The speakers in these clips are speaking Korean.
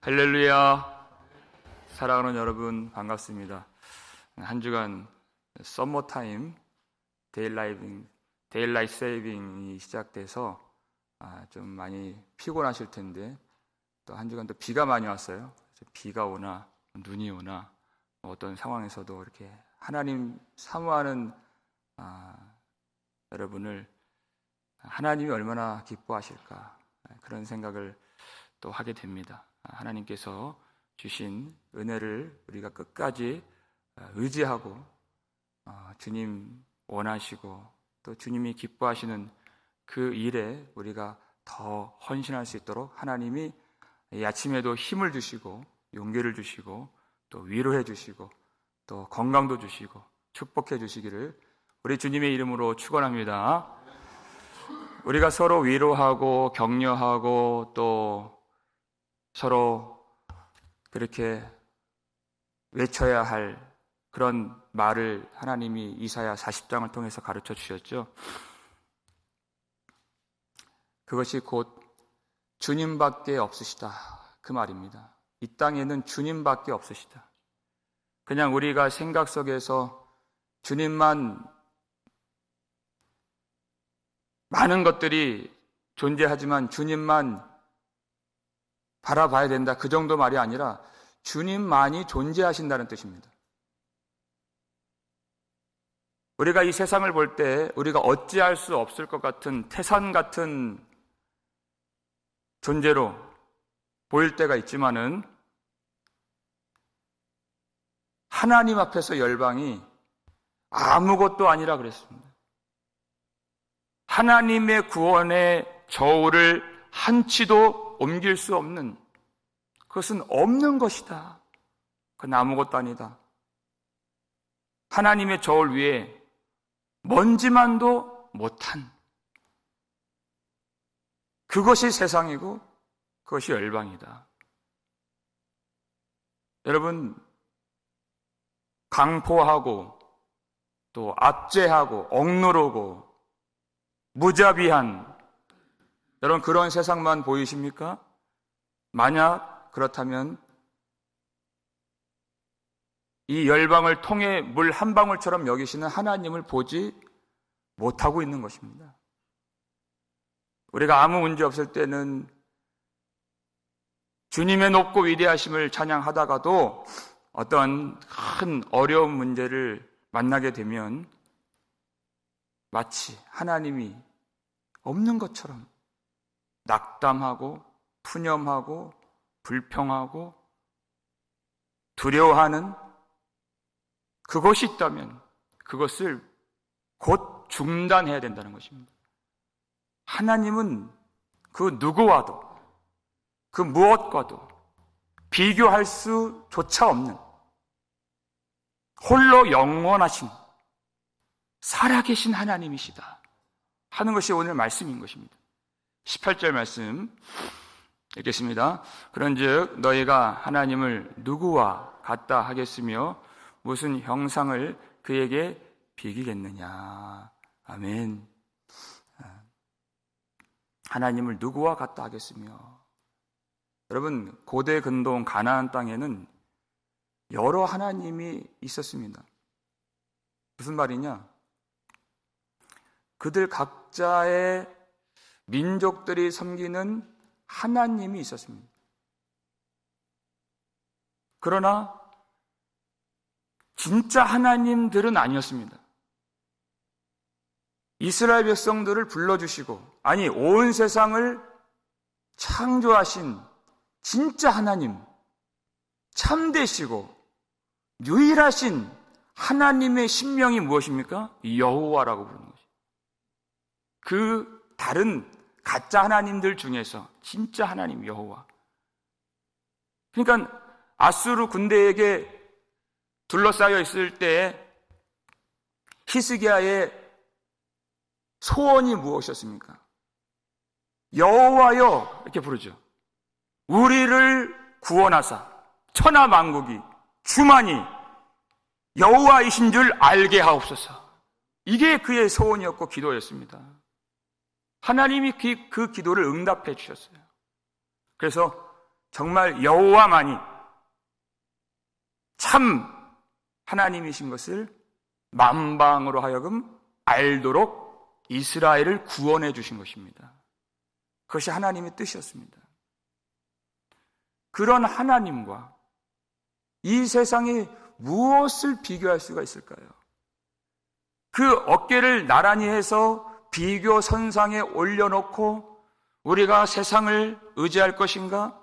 할렐루야. 사랑하는 여러분 반갑습니다. 한 주간 썸머타임 데일라이트 세이빙이 시작돼서 좀 많이 피곤하실 텐데, 또 한 주간 또 비가 많이 왔어요. 비가 오나 눈이 오나 어떤 상황에서도 이렇게 하나님 사모하는 여러분을 하나님이 얼마나 기뻐하실까, 그런 생각을 또 하게 됩니다. 하나님께서 주신 은혜를 우리가 끝까지 의지하고 주님 원하시고 또 주님이 기뻐하시는 그 일에 우리가 더 헌신할 수 있도록 하나님이 이 아침에도 힘을 주시고 용기를 주시고 또 위로해 주시고 또 건강도 주시고 축복해 주시기를 우리 주님의 이름으로 축원합니다. 우리가 서로 위로하고 격려하고 또 서로 그렇게 외쳐야 할 그런 말을 하나님이 이사야 40장을 통해서 가르쳐 주셨죠. 그것이 곧 주님밖에 없으시다, 그 말입니다. 이 땅에는 주님밖에 없으시다. 그냥 우리가 생각 속에서 주님만, 많은 것들이 존재하지만 주님만 바라봐야 된다, 그 정도 말이 아니라 주님만이 존재하신다는 뜻입니다. 우리가 이 세상을 볼 때 우리가 어찌할 수 없을 것 같은 태산 같은 존재로 보일 때가 있지만은 하나님 앞에서 열방이 아무것도 아니라 그랬습니다. 하나님의 구원의 저울을 한치도 옮길 수 없는, 그것은 없는 것이다. 그건 아무것도 아니다. 하나님의 저울 위에 먼지만도 못한, 그것이 세상이고 그것이 열방이다. 여러분, 강포하고 또 압제하고 억누르고 무자비한 여러분, 그런 세상만 보이십니까? 만약 그렇다면 이 열방을 통해 물 한 방울처럼 여기시는 하나님을 보지 못하고 있는 것입니다. 우리가 아무 문제 없을 때는 주님의 높고 위대하심을 찬양하다가도 어떤 큰 어려운 문제를 만나게 되면 마치 하나님이 없는 것처럼 낙담하고 푸념하고 불평하고 두려워하는, 그것이 있다면 그것을 곧 중단해야 된다는 것입니다. 하나님은 그 누구와도 그 무엇과도 비교할 수조차 없는 홀로 영원하신 살아계신 하나님이시다 하는 것이 오늘 말씀인 것입니다. 18절 말씀 읽겠습니다. 그런즉 너희가 하나님을 누구와 같다 하겠으며 무슨 형상을 그에게 비기겠느냐. 아멘. 하나님을 누구와 같다 하겠으며. 여러분, 고대 근동 가나안 땅에는 여러 하나님이 있었습니다. 무슨 말이냐? 그들 각자의 민족들이 섬기는 하나님이 있었습니다. 그러나 진짜 하나님들은 아니었습니다. 이스라엘 백성들을 불러주시고, 아니 온 세상을 창조하신 진짜 하나님, 참되시고 유일하신 하나님의 신명이 무엇입니까? 여호와라고 부르는 것입니다. 그 다른 가짜 하나님들 중에서 진짜 하나님 여호와. 그러니까 아수르 군대에게 둘러싸여 있을 때 히스기야의 소원이 무엇이었습니까? 여호와여 이렇게 부르죠. 우리를 구원하사 천하 만국이 주만이 여호와이신 줄 알게 하옵소서. 이게 그의 소원이었고 기도였습니다. 하나님이 그 기도를 응답해 주셨어요. 그래서 정말 여호와만이 참 하나님이신 것을 만방으로 하여금 알도록 이스라엘을 구원해 주신 것입니다. 그것이 하나님의 뜻이었습니다. 그런 하나님과 이 세상에 무엇을 비교할 수가 있을까요? 그 어깨를 나란히 해서 비교 선상에 올려놓고 우리가 세상을 의지할 것인가?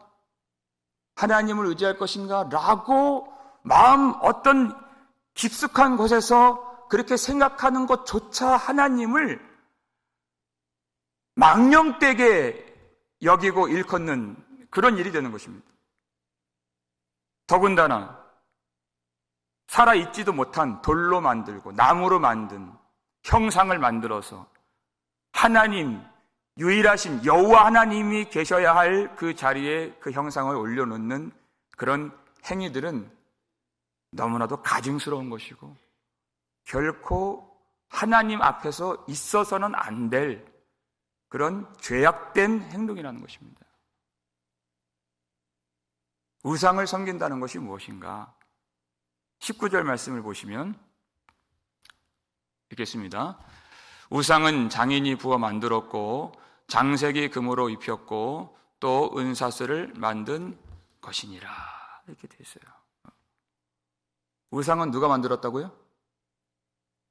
하나님을 의지할 것인가? 라고 마음 어떤 깊숙한 곳에서 그렇게 생각하는 것조차 하나님을 망령되게 여기고 일컫는 그런 일이 되는 것입니다. 더군다나 살아있지도 못한 돌로 만들고 나무로 만든 형상을 만들어서 하나님, 유일하신 여호와 하나님이 계셔야 할 그 자리에 그 형상을 올려놓는 그런 행위들은 너무나도 가증스러운 것이고 결코 하나님 앞에서 있어서는 안 될 그런 죄악된 행동이라는 것입니다. 우상을 섬긴다는 것이 무엇인가? 19절 말씀을 보시면 읽겠습니다. 우상은 장인이 부어 만들었고 장색이 금으로 입혔고 또 은사슬을 만든 것이니라. 이렇게 되어 있어요. 우상은 누가 만들었다고요?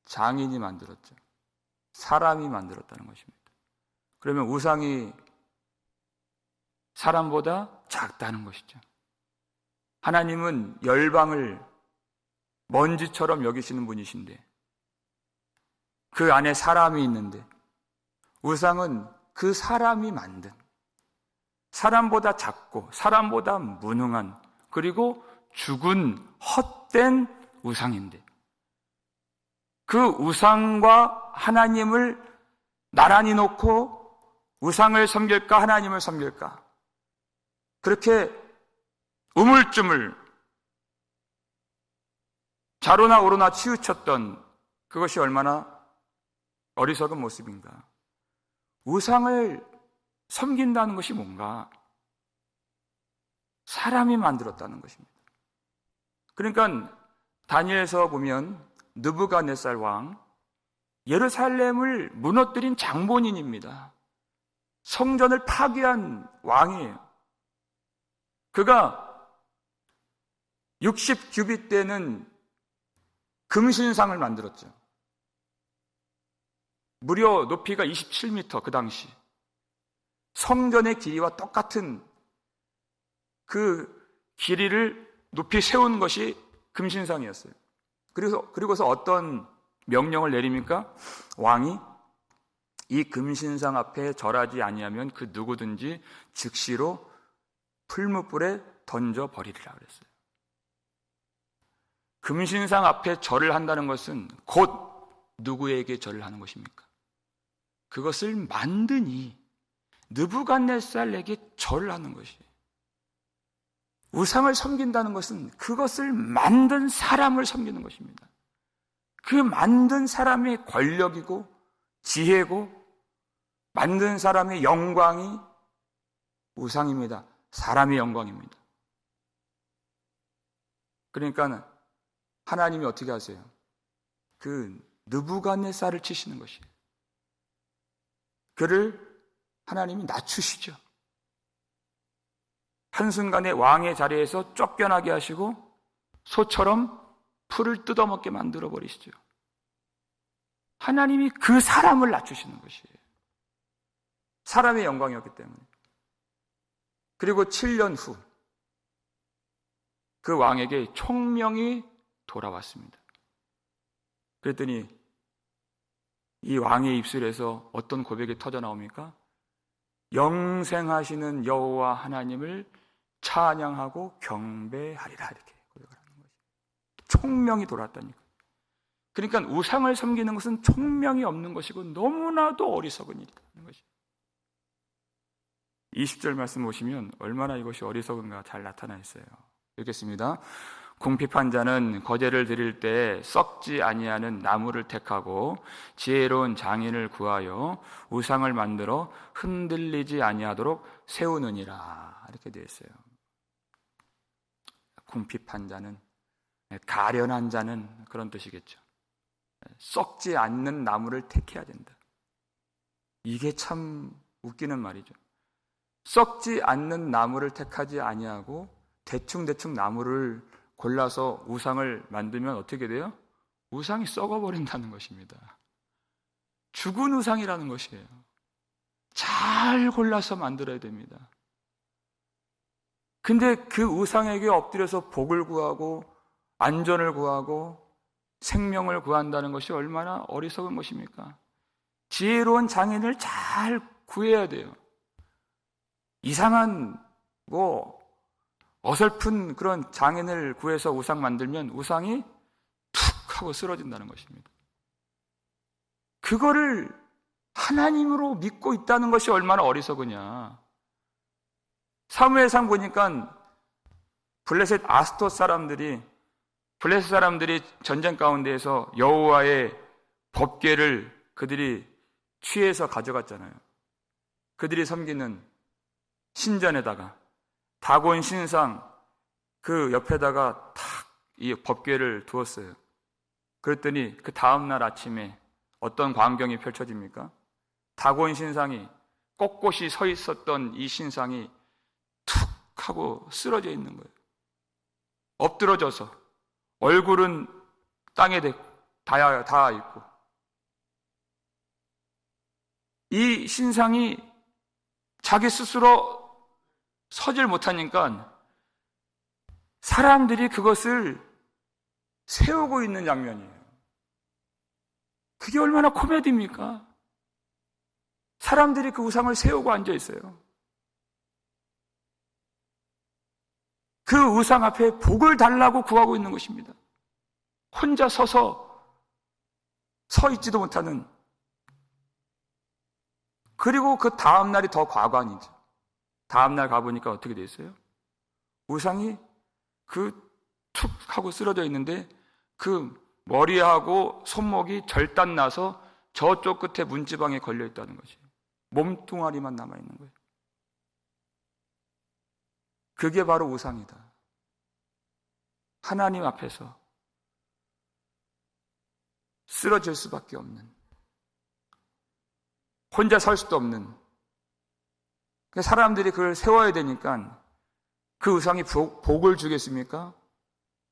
장인이 만들었죠. 사람이 만들었다는 것입니다. 그러면 우상이 사람보다 작다는 것이죠. 하나님은 열방을 먼지처럼 여기시는 분이신데 그 안에 사람이 있는데 우상은 그 사람이 만든 사람보다 작고 사람보다 무능한 그리고 죽은 헛된 우상인데 그 우상과 하나님을 나란히 놓고 우상을 섬길까 하나님을 섬길까 그렇게 우물쭈물 좌로나 우로나 치우쳤던 그것이 얼마나 어리석은 모습인가. 우상을 섬긴다는 것이 뭔가? 사람이 만들었다는 것입니다. 그러니까 다니엘서 보면 느부갓네살 왕, 예루살렘을 무너뜨린 장본인입니다. 성전을 파괴한 왕이에요. 그가 60규빗 되는 금신상을 만들었죠. 무려 높이가 27m 그 당시. 성전의 길이와 똑같은 그 길이를 높이 세운 것이 금신상이었어요. 그리고서 어떤 명령을 내립니까? 왕이 이 금신상 앞에 절하지 아니하면 그 누구든지 즉시로 풀무불에 던져 버리리라 그랬어요. 금신상 앞에 절을 한다는 것은 곧 누구에게 절을 하는 것입니까? 그것을 만든 이 느부갓네살에게 절을 하는 것이에요. 우상을 섬긴다는 것은 그것을 만든 사람을 섬기는 것입니다. 그 만든 사람의 권력이고 지혜고 만든 사람의 영광이 우상입니다. 사람의 영광입니다. 그러니까 하나님이 어떻게 하세요? 그 느부갓네살을 치시는 것이에요. 그를 하나님이 낮추시죠. 한순간에 왕의 자리에서 쫓겨나게 하시고 소처럼 풀을 뜯어먹게 만들어 버리시죠. 하나님이 그 사람을 낮추시는 것이에요. 사람의 영광이었기 때문에. 그리고 7년 후 그 왕에게 총명이 돌아왔습니다. 그랬더니 이 왕의 입술에서 어떤 고백이 터져 나옵니까? 영생하시는 여호와 하나님을 찬양하고 경배하리라 이렇게 고백을 하는 거죠. 총명이 돌아왔다니까. 그러니까 우상을 섬기는 것은 총명이 없는 것이고 너무나도 어리석은 일이라는 것이죠. 20절 말씀 보시면 얼마나 이것이 어리석은가 잘 나타나 있어요. 읽겠습니다. 궁핍한 자는 거제를 드릴 때 썩지 아니하는 나무를 택하고 지혜로운 장인을 구하여 우상을 만들어 흔들리지 아니하도록 세우느니라 이렇게 되어 있어요. 궁핍한 자는, 가련한 자는 그런 뜻이겠죠. 썩지 않는 나무를 택해야 된다. 이게 참 웃기는 말이죠. 썩지 않는 나무를 택하지 아니하고 대충 나무를 골라서 우상을 만들면 어떻게 돼요? 우상이 썩어버린다는 것입니다. 죽은 우상이라는 것이에요. 잘 골라서 만들어야 됩니다. 근데 그 우상에게 엎드려서 복을 구하고 안전을 구하고 생명을 구한다는 것이 얼마나 어리석은 것입니까? 지혜로운 장인을 잘 구해야 돼요. 이상한 어설픈 그런 장인을 구해서 우상 만들면 우상이 툭 하고 쓰러진다는 것입니다. 그거를 하나님으로 믿고 있다는 것이 얼마나 어리석으냐. 사무엘상 보니까 블레셋 아스토 사람들이 전쟁 가운데에서 여호와의 법궤를 그들이 취해서 가져갔잖아요. 그들이 섬기는 신전에다가 다곤 신상 그 옆에다가 탁 이 법궤를 두었어요. 그랬더니 그 다음날 아침에 어떤 광경이 펼쳐집니까? 다곤 신상이 꼿꼿이 서 있었던 이 신상이 툭 하고 쓰러져 있는 거예요. 엎드러져서 얼굴은 땅에 닿아 있고, 이 신상이 자기 스스로 서질 못하니까 사람들이 그것을 세우고 있는 장면이에요. 그게 얼마나 코미디입니까? 사람들이 그 우상을 세우고 앉아 있어요. 그 우상 앞에 복을 달라고 구하고 있는 것입니다. 혼자 서 있지도 못하는. 그리고 그 다음날이 더 과관이죠. 다음날 가보니까 어떻게 돼 있어요? 우상이 툭 하고 쓰러져 있는데 그 머리하고 손목이 절단나서 저쪽 끝에 문지방에 걸려 있다는 것이, 몸뚱아리만 남아있는 거예요. 그게 바로 우상이다. 하나님 앞에서 쓰러질 수밖에 없는, 혼자 설 수도 없는, 사람들이 그걸 세워야 되니까 그 우상이 복을 주겠습니까?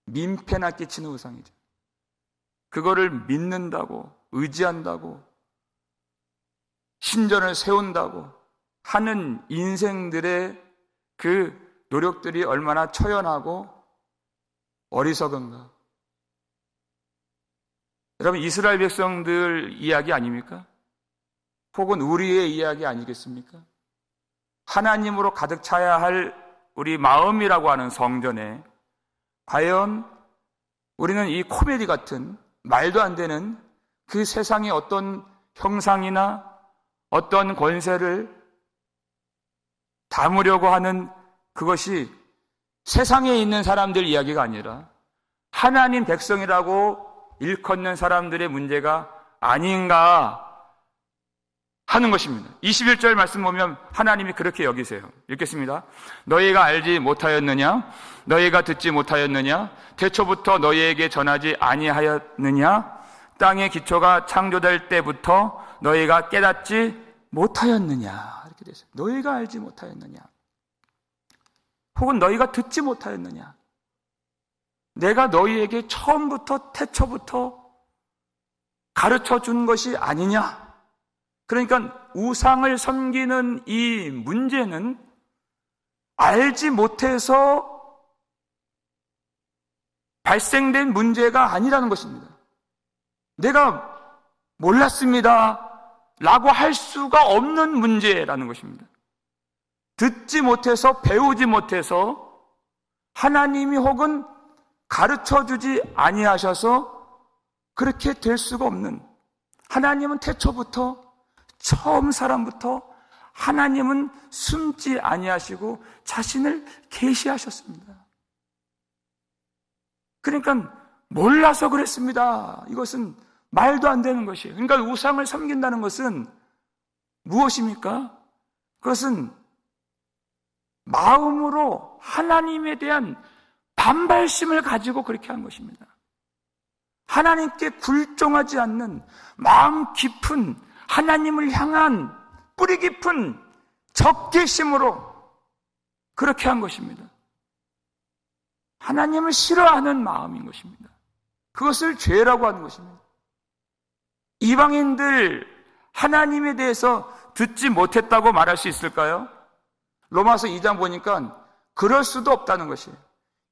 민폐나 끼치는 우상이죠. 그거를 믿는다고, 의지한다고, 신전을 세운다고 하는 인생들의 그 노력들이 얼마나 처연하고 어리석은가. 여러분, 이스라엘 백성들 이야기 아닙니까? 혹은 우리의 이야기 아니겠습니까? 하나님으로 가득 차야 할 우리 마음이라고 하는 성전에 과연 우리는 이 코미디 같은 말도 안 되는 그 세상의 어떤 형상이나 어떤 권세를 담으려고 하는 그것이 세상에 있는 사람들 이야기가 아니라 하나님 백성이라고 일컫는 사람들의 문제가 아닌가 하는 것입니다. 21절 말씀 보면 하나님이 그렇게 여기세요. 읽겠습니다. 너희가 알지 못하였느냐? 너희가 듣지 못하였느냐? 태초부터 너희에게 전하지 아니하였느냐? 땅의 기초가 창조될 때부터 너희가 깨닫지 못하였느냐? 이렇게 됐어요. 너희가 알지 못하였느냐? 혹은 너희가 듣지 못하였느냐? 내가 너희에게 처음부터 태초부터 가르쳐 준 것이 아니냐? 그러니까 우상을 섬기는 이 문제는 알지 못해서 발생된 문제가 아니라는 것입니다. 내가 몰랐습니다 라고 할 수가 없는 문제라는 것입니다. 듣지 못해서, 배우지 못해서, 하나님이 혹은 가르쳐주지 아니하셔서 그렇게 될 수가 없는, 하나님은 태초부터, 처음 사람부터 하나님은 숨지 아니하시고 자신을 계시하셨습니다. 그러니까 몰라서 그랬습니다. 이것은 말도 안 되는 것이에요. 그러니까 우상을 섬긴다는 것은 무엇입니까? 그것은 마음으로 하나님에 대한 반발심을 가지고 그렇게 한 것입니다. 하나님께 굴종하지 않는 마음 깊은 하나님을 향한 뿌리 깊은 적개심으로 그렇게 한 것입니다. 하나님을 싫어하는 마음인 것입니다. 그것을 죄라고 하는 것입니다. 이방인들 하나님에 대해서 듣지 못했다고 말할 수 있을까요? 로마서 2장 보니까 그럴 수도 없다는 것이에요.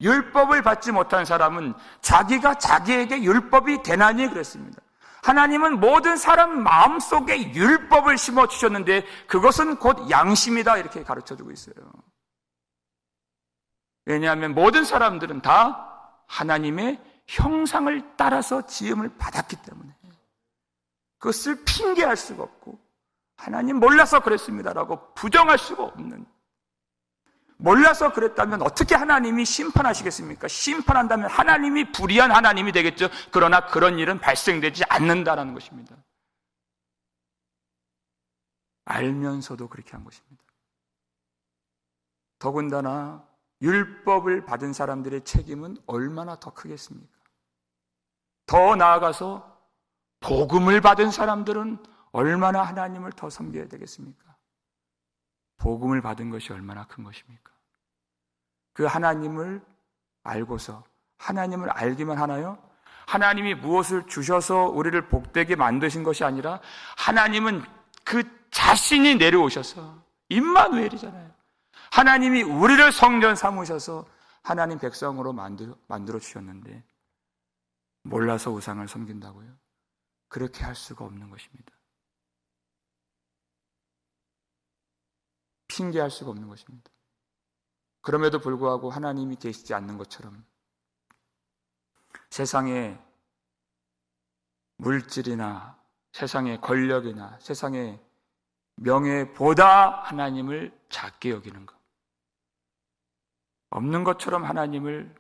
율법을 받지 못한 사람은 자기가 자기에게 율법이 되나니 그랬습니다. 하나님은 모든 사람 마음속에 율법을 심어주셨는데 그것은 곧 양심이다 이렇게 가르쳐주고 있어요. 왜냐하면 모든 사람들은 다 하나님의 형상을 따라서 지음을 받았기 때문에 그것을 핑계할 수가 없고 하나님 몰라서 그랬습니다라고 부정할 수가 없는, 몰라서 그랬다면 어떻게 하나님이 심판하시겠습니까? 심판한다면 하나님이 불의한 하나님이 되겠죠. 그러나 그런 일은 발생되지 않는다라는 것입니다. 알면서도 그렇게 한 것입니다. 더군다나 율법을 받은 사람들의 책임은 얼마나 더 크겠습니까? 더 나아가서 복음을 받은 사람들은 얼마나 하나님을 더 섬겨야 되겠습니까? 복음을 받은 것이 얼마나 큰 것입니까? 그 하나님을 알고서 하나님을 알기만 하나요? 하나님이 무엇을 주셔서 우리를 복되게 만드신 것이 아니라 하나님은 그 자신이 내려오셔서 임마누엘이잖아요. 하나님이 우리를 성전 삼으셔서 하나님 백성으로 만들어 주셨는데 몰라서 우상을 섬긴다고요? 그렇게 할 수가 없는 것입니다. 핑계할 수가 없는 것입니다. 그럼에도 불구하고 하나님이 계시지 않는 것처럼 세상의 물질이나 세상의 권력이나 세상의 명예보다 하나님을 작게 여기는 것, 없는 것처럼 하나님을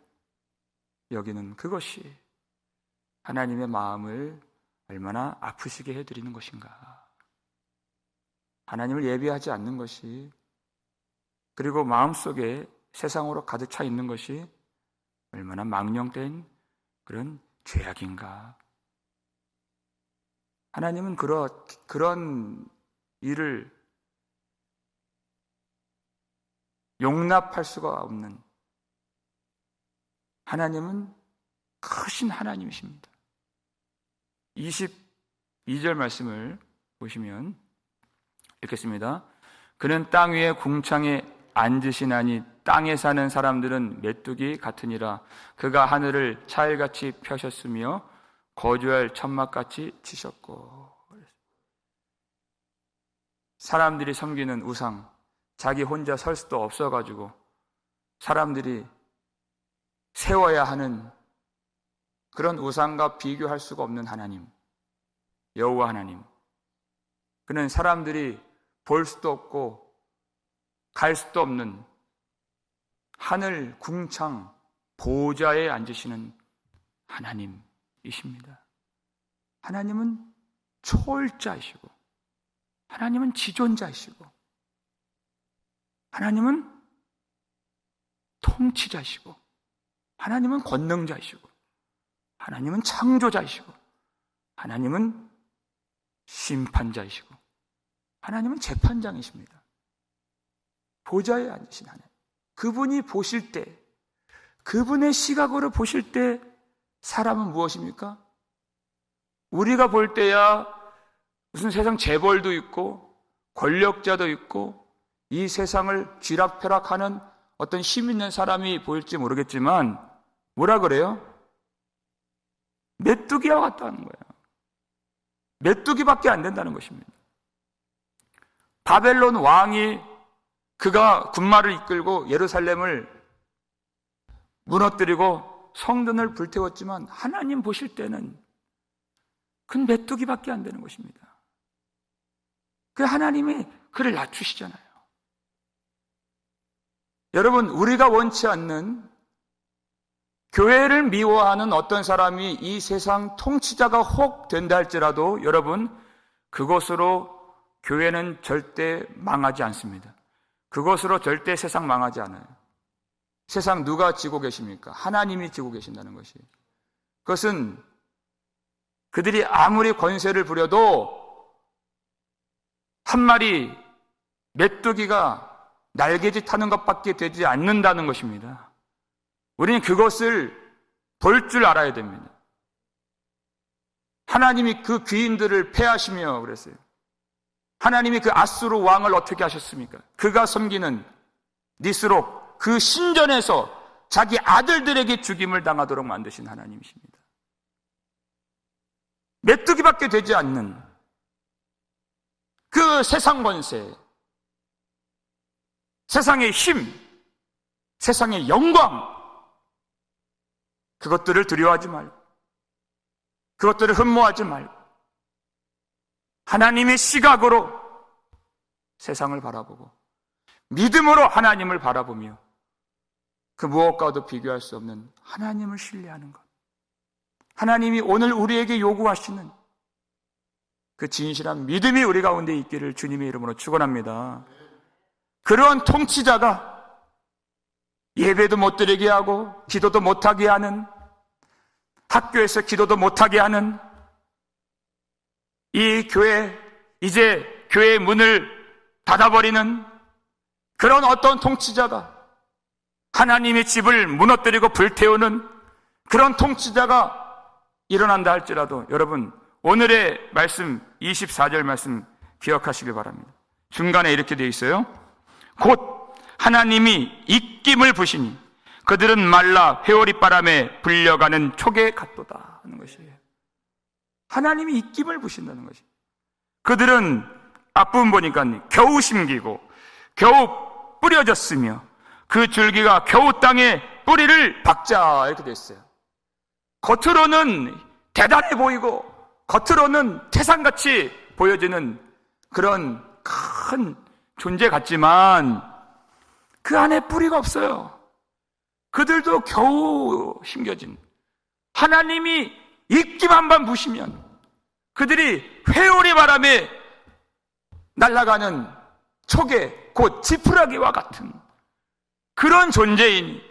여기는 그것이 하나님의 마음을 얼마나 아프시게 해드리는 것인가. 하나님을 예배하지 않는 것이, 그리고 마음속에 세상으로 가득 차 있는 것이 얼마나 망령된 그런 죄악인가. 하나님은 그런 일을 용납할 수가 없는, 하나님은 크신 하나님이십니다. 22절 말씀을 보시면 읽겠습니다. 그는 땅 위에 궁창에 앉으시나니 땅에 사는 사람들은 메뚜기 같으니라. 그가 하늘을 차일같이 펴셨으며 거주할 천막같이 치셨고. 사람들이 섬기는 우상, 자기 혼자 설 수도 없어가지고 사람들이 세워야 하는 그런 우상과 비교할 수가 없는 하나님, 여호와 하나님. 그는 사람들이 볼 수도 없고 갈 수도 없는 하늘 궁창 보좌에 앉으시는 하나님이십니다. 하나님은 초월자이시고 하나님은 지존자이시고 하나님은 통치자이시고 하나님은 권능자이시고 하나님은 창조자이시고 하나님은 심판자이시고 하나님은 재판장이십니다. 보좌에 앉으신 하나님. 그분이 보실 때, 그분의 시각으로 보실 때 사람은 무엇입니까? 우리가 볼 때야 무슨 세상 재벌도 있고 권력자도 있고 이 세상을 쥐락펴락하는 어떤 힘 있는 사람이 보일지 모르겠지만 뭐라 그래요? 메뚜기와 같다는 거예요. 메뚜기밖에 안 된다는 것입니다. 바벨론 왕이 그가 군마를 이끌고 예루살렘을 무너뜨리고 성전을 불태웠지만 하나님 보실 때는 그 메뚜기밖에 안 되는 것입니다. 그 하나님이 그를 낮추시잖아요. 여러분, 우리가 원치 않는 교회를 미워하는 어떤 사람이 이 세상 통치자가 혹 된다 할지라도 여러분, 그것으로 교회는 절대 망하지 않습니다. 그것으로 절대 세상 망하지 않아요. 세상 누가 지고 계십니까? 하나님이 지고 계신다는 것이. 그것은 그들이 아무리 권세를 부려도 한 마리 메뚜기가 날개짓 하는 것밖에 되지 않는다는 것입니다. 우리는 그것을 볼 줄 알아야 됩니다. 하나님이 그 귀인들을 패하시며 그랬어요. 하나님이 그 아수르 왕을 어떻게 하셨습니까? 그가 섬기는 니스록 그 신전에서 자기 아들들에게 죽임을 당하도록 만드신 하나님이십니다. 메뚜기밖에 되지 않는 그 세상 권세, 세상의 힘, 세상의 영광, 그것들을 두려워하지 말고, 그것들을 흠모하지 말고, 하나님의 시각으로 세상을 바라보고 믿음으로 하나님을 바라보며 그 무엇과도 비교할 수 없는 하나님을 신뢰하는 것, 하나님이 오늘 우리에게 요구하시는 그 진실한 믿음이 우리 가운데 있기를 주님의 이름으로 축원합니다. 그러한 통치자가 예배도 못 드리게 하고 기도도 못하게 하는, 학교에서 기도도 못하게 하는 이 교회, 이제 교회의 문을 닫아버리는 그런 어떤 통치자가, 하나님의 집을 무너뜨리고 불태우는 그런 통치자가 일어난다 할지라도 여러분, 오늘의 말씀 24절 말씀 기억하시길 바랍니다. 중간에 이렇게 되어 있어요. 곧 하나님이 입김을 부시니 그들은 말라 회오리 바람에 불려가는 촉에 같도다 하는 것이에요. 하나님이 입김을 부신다는 것이에요. 그들은 앞부분 보니까 겨우 심기고 겨우 뿌려졌으며 그 줄기가 겨우 땅에 뿌리를 박자 이렇게 됐어요. 겉으로는 대단해 보이고 겉으로는 태산같이 보여지는 그런 큰 존재 같지만 그 안에 뿌리가 없어요. 그들도 겨우 심겨진, 하나님이 입김 번 부시면 그들이 회오리 바람에 날아가는 촉에 곧 지푸라기와 같은 그런 존재이니,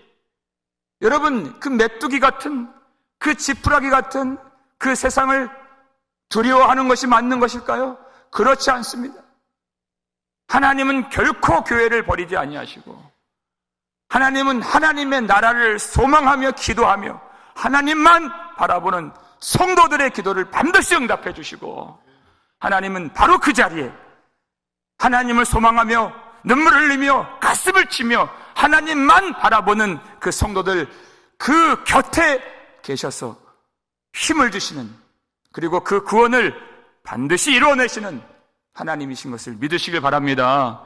여러분, 그 메뚜기 같은, 그 지푸라기 같은 그 세상을 두려워하는 것이 맞는 것일까요? 그렇지 않습니다. 하나님은 결코 교회를 버리지 아니하시고, 하나님은 하나님의 나라를 소망하며 기도하며 하나님만 바라보는 성도들의 기도를 반드시 응답해 주시고, 하나님은 바로 그 자리에 하나님을 소망하며 눈물을 흘리며 가슴을 치며 하나님만 바라보는 그 성도들 그 곁에 계셔서 힘을 주시는, 그리고 그 구원을 반드시 이루어내시는 하나님이신 것을 믿으시길 바랍니다.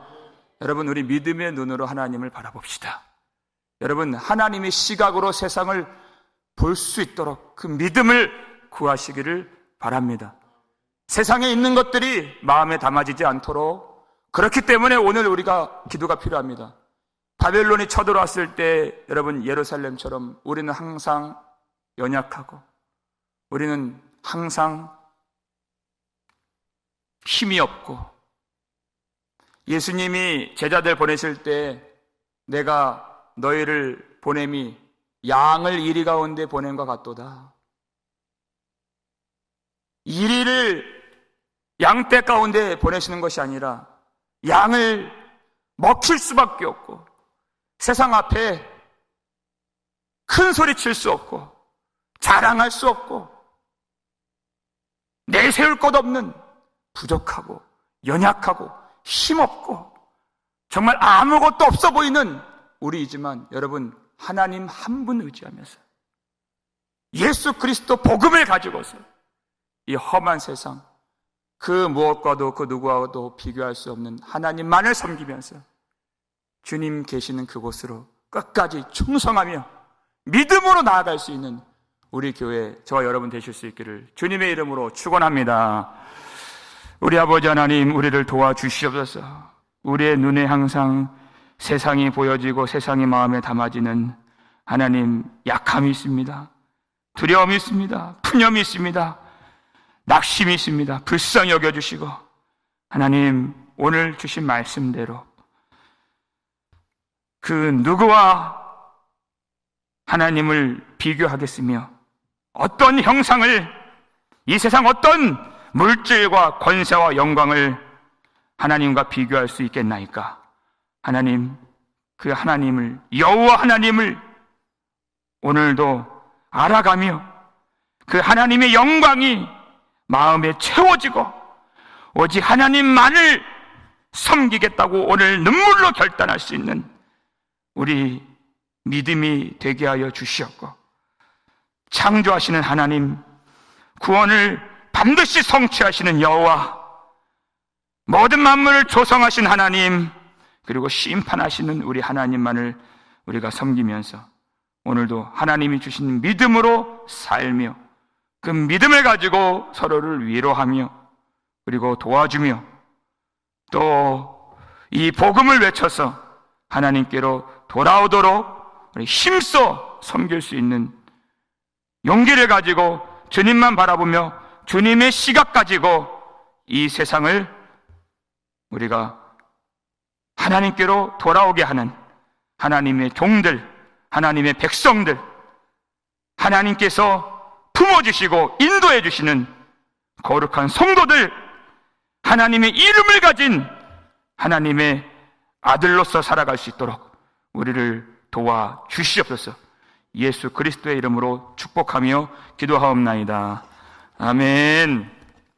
여러분, 우리 믿음의 눈으로 하나님을 바라봅시다. 여러분, 하나님의 시각으로 세상을 볼 수 있도록 그 믿음을 구하시기를 바랍니다. 세상에 있는 것들이 마음에 담아지지 않도록, 그렇기 때문에 오늘 우리가 기도가 필요합니다. 바벨론이 쳐들어왔을 때 여러분, 예루살렘처럼 우리는 항상 연약하고 우리는 항상 힘이 없고, 예수님이 제자들 보내실 때 내가 너희를 보냄이 양을 이리 가운데 보낸 것 같도다. 이리를 양떼 가운데 보내시는 것이 아니라 양을 먹힐 수밖에 없고, 세상 앞에 큰 소리 칠 수 없고 자랑할 수 없고 내세울 것 없는 부족하고 연약하고 힘없고 정말 아무것도 없어 보이는 우리이지만, 여러분, 하나님 한 분 의지하면서 예수 그리스도 복음을 가지고서 이 험한 세상, 그 무엇과도 그 누구와도 비교할 수 없는 하나님만을 섬기면서 주님 계시는 그곳으로 끝까지 충성하며 믿음으로 나아갈 수 있는 우리 교회, 저와 여러분 되실 수 있기를 주님의 이름으로 축원합니다. 우리 아버지 하나님, 우리를 도와주시옵소서. 우리의 눈에 항상 세상이 보여지고 세상이 마음에 담아지는 하나님, 약함이 있습니다. 두려움이 있습니다. 푸념이 있습니다. 낙심이 있습니다. 불쌍히 여겨주시고, 하나님, 오늘 주신 말씀대로 그 누구와 하나님을 비교하겠으며 어떤 형상을, 이 세상 어떤 물질과 권세와 영광을 하나님과 비교할 수 있겠나이까? 하나님, 그 하나님을, 여호와 하나님을 오늘도 알아가며 그 하나님의 영광이 마음에 채워지고 오직 하나님만을 섬기겠다고 오늘 눈물로 결단할 수 있는 우리 믿음이 되게 하여 주시옵고, 창조하시는 하나님, 구원을 반드시 성취하시는 여호와, 모든 만물을 조성하신 하나님, 그리고 심판하시는 우리 하나님만을 우리가 섬기면서 오늘도 하나님이 주신 믿음으로 살며 그 믿음을 가지고 서로를 위로하며 그리고 도와주며 또 이 복음을 외쳐서 하나님께로 돌아오도록 우리 힘써 섬길 수 있는 용기를 가지고 주님만 바라보며 주님의 시각 가지고 이 세상을 우리가 하나님께로 돌아오게 하는 하나님의 종들, 하나님의 백성들, 하나님께서 품어주시고 인도해 주시는 거룩한 성도들, 하나님의 이름을 가진 하나님의 아들로서 살아갈 수 있도록 우리를 도와주시옵소서. 예수 그리스도의 이름으로 축복하며 기도하옵나이다. 아멘.